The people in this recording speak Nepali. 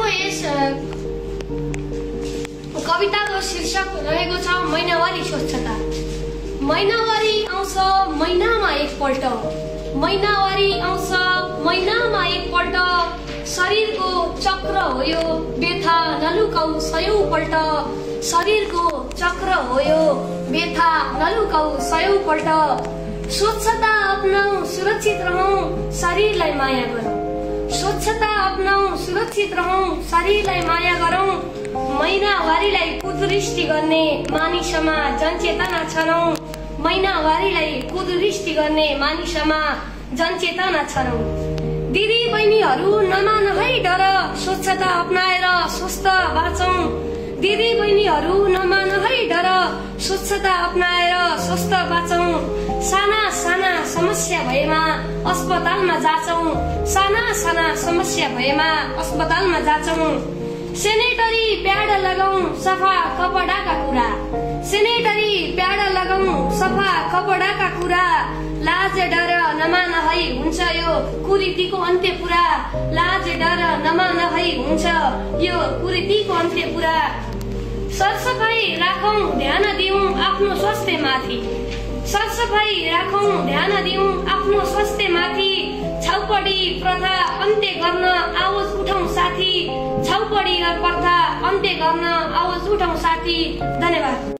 आजको यस कविताको शीर्षक रहेको छ महिनावारी स्वच्छता। महिनावारी आउँछ महिनामा एकपल्ट, महिनावारी आउँछ महिनामा एकपल्ट, शरीरको चक्र हो यो व्यथा नलुकाऊ सयौंपल्ट, शरीरको चक्र हो यो व्यथा नलुकाऊ सयौंपल्ट। स्वच्छता अपनाऊ सुरक्षित रहौं शरीरलाई माया गरौं, स्वच्छता अपनाऊ सुरक्षित रहौं शरीरलाई माया गरौं। महिनावारीलाई कुदृष्टि गर्ने मानिसमा जनचेतना छरौं, महिनावारीलाई कुदृष्टि गर्ने मानिसमा जनचेतना छरौं। दिदी बहिनीहरू नमान है डर, स्वच्छता अपनाएर स्वस्थ बाँचौं। दिदी बहिनीहरू नमान है डर, स्वच्छता अपनाएर स्वस्थ बाँचौं। साना साना समस्या भएमा अस्पतालमा जाँचौं, साना साना समस्या भएमा अस्पतालमा जाँचौं। सेनेटरी प्याड लगाऊ सफा कपडाका कुरा, सेनेटरी प्याड लगाऊ सफा कपडाका कुरा। लाज डर नमान है हुन्छ यो कुरीतिको अन्त्य पुरा, लाज डर नमान है हुन्छ यो कुरीतिको अन्त्य पुरा। सरसफाई राखौं ध्यान दिउँ आफ्नो स्वास्थ्य माथि, सरसफाई राखौं ध्यान दिउँ आफ्नो स्वास्थ्य माथि। छाउपडी प्रथा अन्त्य गर्न आवाज उठाउँ साथी, छाउपडी प्रथा अन्त्य गर्न आवाज उठाउँ साथी। धन्यवाद।